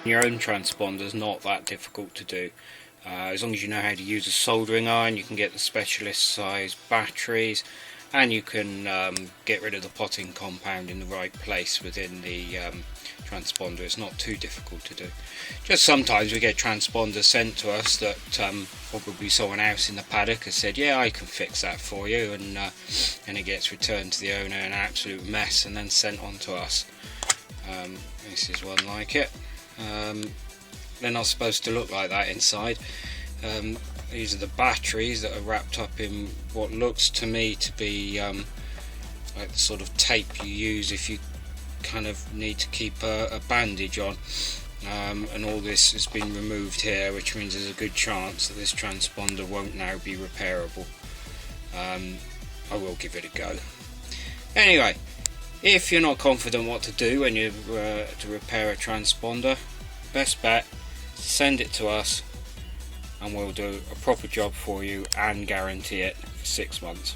Your own transponder is not that difficult to do. As long as you know how to use a soldering iron, you can get the specialist size batteries, and you can get rid of the potting compound in the right place within the transponder. It's not too difficult to do. Just sometimes we get transponders sent to us that probably someone else in the paddock has said, yeah, I can fix that for you, and it gets returned to the owner in an absolute mess and then sent on to us. This is one like it. They're not supposed to look like that inside. These are the batteries that are wrapped up in what looks to me to be like the sort of tape you use if you kind of need to keep a bandage on, and all this has been removed here, which means there's a good chance that this transponder won't now be repairable. I will give it a go. Anyway, if you're not confident what to do when you to repair a transponder, best bet, send it to us and we'll do a proper job for you and guarantee it for 6 months.